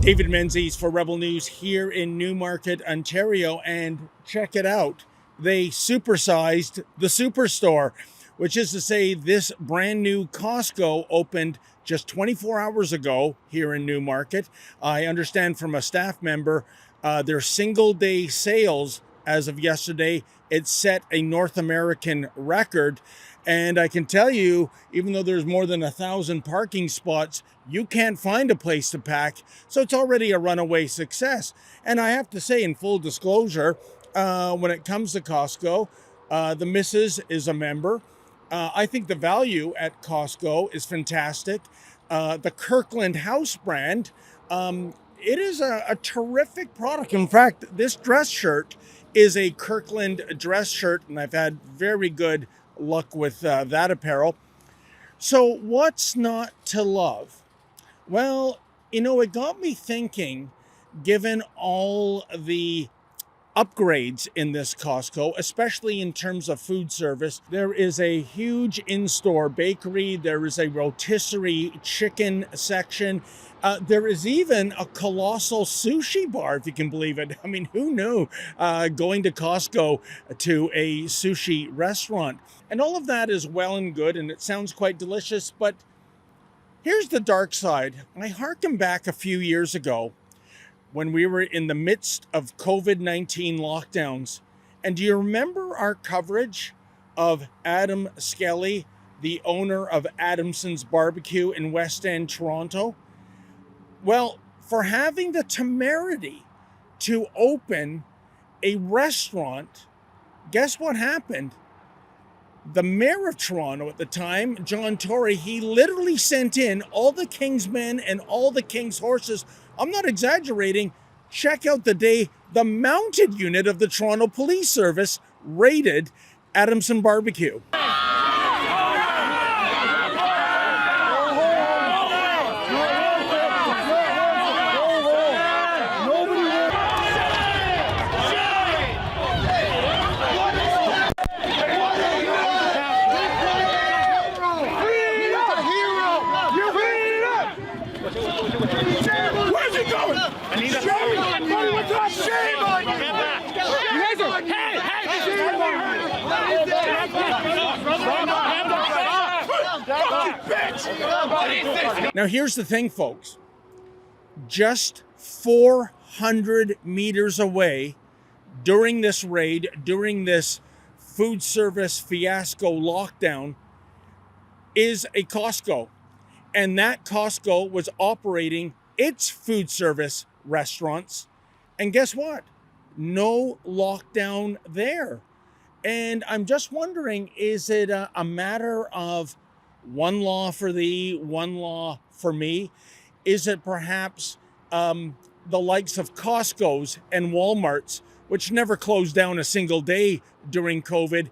David Menzies for Rebel News here in Newmarket, Ontario, and check it out. They supersized the superstore, which is to say this brand new Costco opened just 24 hours ago here in Newmarket. I understand from a staff member, their single day sales as of yesterday, it set a North American record. And I can tell you, even though there's more than 1,000 parking spots, you can't find a place to pack. So it's already a runaway success. And I have to say, in full disclosure, when it comes to Costco, the missus is a member. I think the value at Costco is fantastic. The Kirkland House brand, it is a terrific product. In fact, this dress shirt is a Kirkland dress shirt, and I've had very good luck with that apparel. So what's not to love? Well, it got me thinking, given all the upgrades in this Costco, especially in terms of food service. There is a huge in-store bakery. There is a rotisserie chicken section. There is even a colossal sushi bar, if you can believe it. I mean, who knew going to Costco to a sushi restaurant? And all of that is well and good, and it sounds quite delicious, but here's the dark side. I harken back a few years ago when we were in the midst of COVID-19 lockdowns. And do you remember our coverage of Adam Skelly, the owner of Adamson's Barbecue in West End, Toronto? Well, for having the temerity to open a restaurant, guess what happened? The mayor of Toronto at the time, John Tory, he literally sent in all the King's men and all the King's horses. I'm not exaggerating. Check out the day the mounted unit of the Toronto Police Service raided Adamson Barbecue. Now, here's the thing, folks. Just 400 meters away during this raid, during this food service fiasco lockdown, is a Costco. And that Costco was operating its food service restaurants. And guess what? No lockdown there. And I'm just wondering, is it a matter of one law for thee, one law for me? Is it perhaps the likes of Costco's and Walmart's, which never closed down a single day during COVID?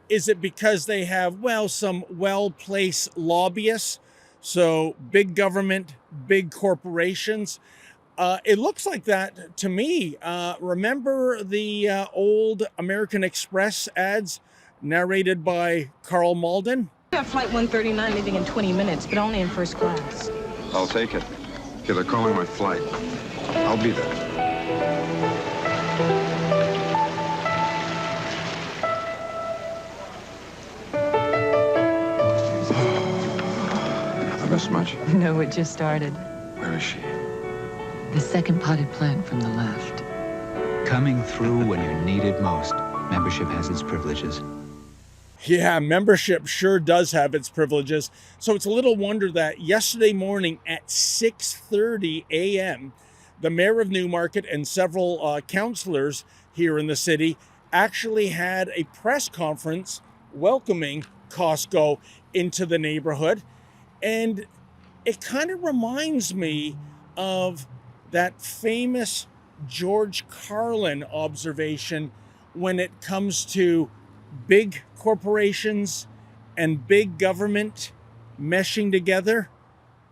Is it because they have, some well-placed lobbyists? So big government, big corporations. It looks like that to me. Remember the old American Express ads narrated by Carl Malden? We have flight 139 leaving in 20 minutes, but only in first class. I'll take it. Okay, they're calling my flight. I'll be there. I missed much? No, it just started. Where is she? The second potted plant from the left. Coming through when you're needed most. Membership has its privileges. Yeah, membership sure does have its privileges. So it's a little wonder that yesterday morning at 6:30 a.m., the mayor of Newmarket and several councillors here in the city actually had a press conference welcoming Costco into the neighborhood. And it kind of reminds me of that famous George Carlin observation when it comes to big corporations and big government meshing together.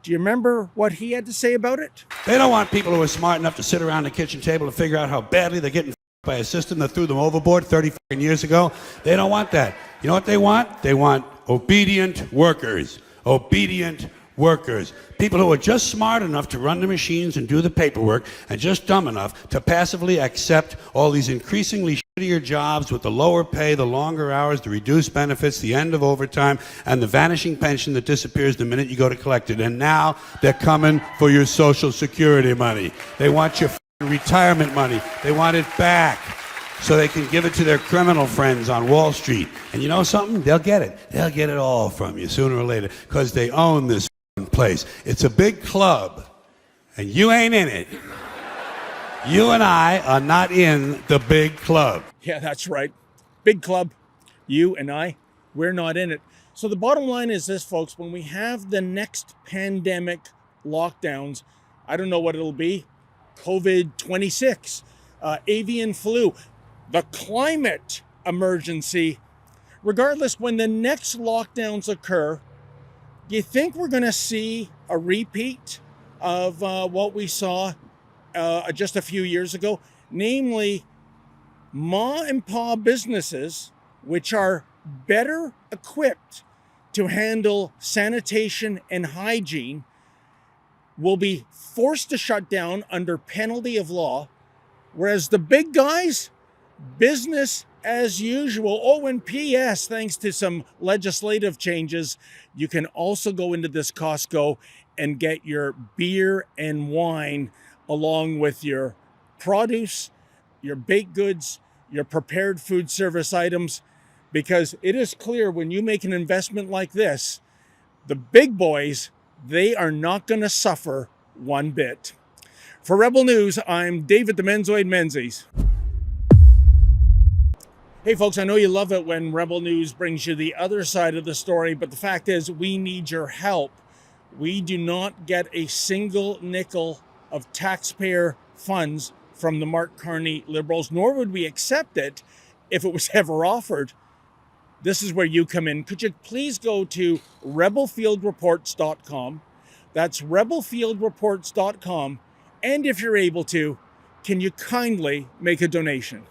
Do you remember what he had to say about it? They don't want people who are smart enough to sit around the kitchen table to figure out how badly they're getting by a system that threw them overboard 30 years ago. They don't want that. You know what they want? They want obedient workers. Obedient workers, people who are just smart enough to run the machines and do the paperwork and just dumb enough to passively accept all these increasingly shittier jobs with the lower pay, the longer hours, the reduced benefits, the end of overtime, and the vanishing pension that disappears the minute you go to collect it. And now they're coming for your Social Security money. They want your retirement money. They want it back so they can give it to their criminal friends on Wall Street. And you know something? They'll get it. They'll get it all from you sooner or later because they own this place. It's a big club, and you ain't in it. You and I are not in the big club. Yeah, that's right. Big club. You and I, we're not in it. So the bottom line is this, folks. When we have the next pandemic lockdowns, I don't know what it'll be. COVID-26, avian flu, the climate emergency. Regardless, when the next lockdowns occur, do you think we're going to see a repeat of what we saw just a few years ago? Namely, ma and pa businesses, which are better equipped to handle sanitation and hygiene, will be forced to shut down under penalty of law, whereas the big guys, business as usual. Oh, and P.S., thanks to some legislative changes, you can also go into this Costco and get your beer and wine along with your produce, your baked goods, your prepared food service items, because it is clear when you make an investment like this, the big boys, they are not going to suffer one bit. For Rebel News, I'm David the Menzoid Menzies. Hey folks, I know you love it when Rebel News brings you the other side of the story, but the fact is we need your help. We do not get a single nickel of taxpayer funds from the Mark Carney Liberals, nor would we accept it if it was ever offered. This is where you come in. Could you please go to rebelfieldreports.com? That's rebelfieldreports.com. And if you're able to, can you kindly make a donation?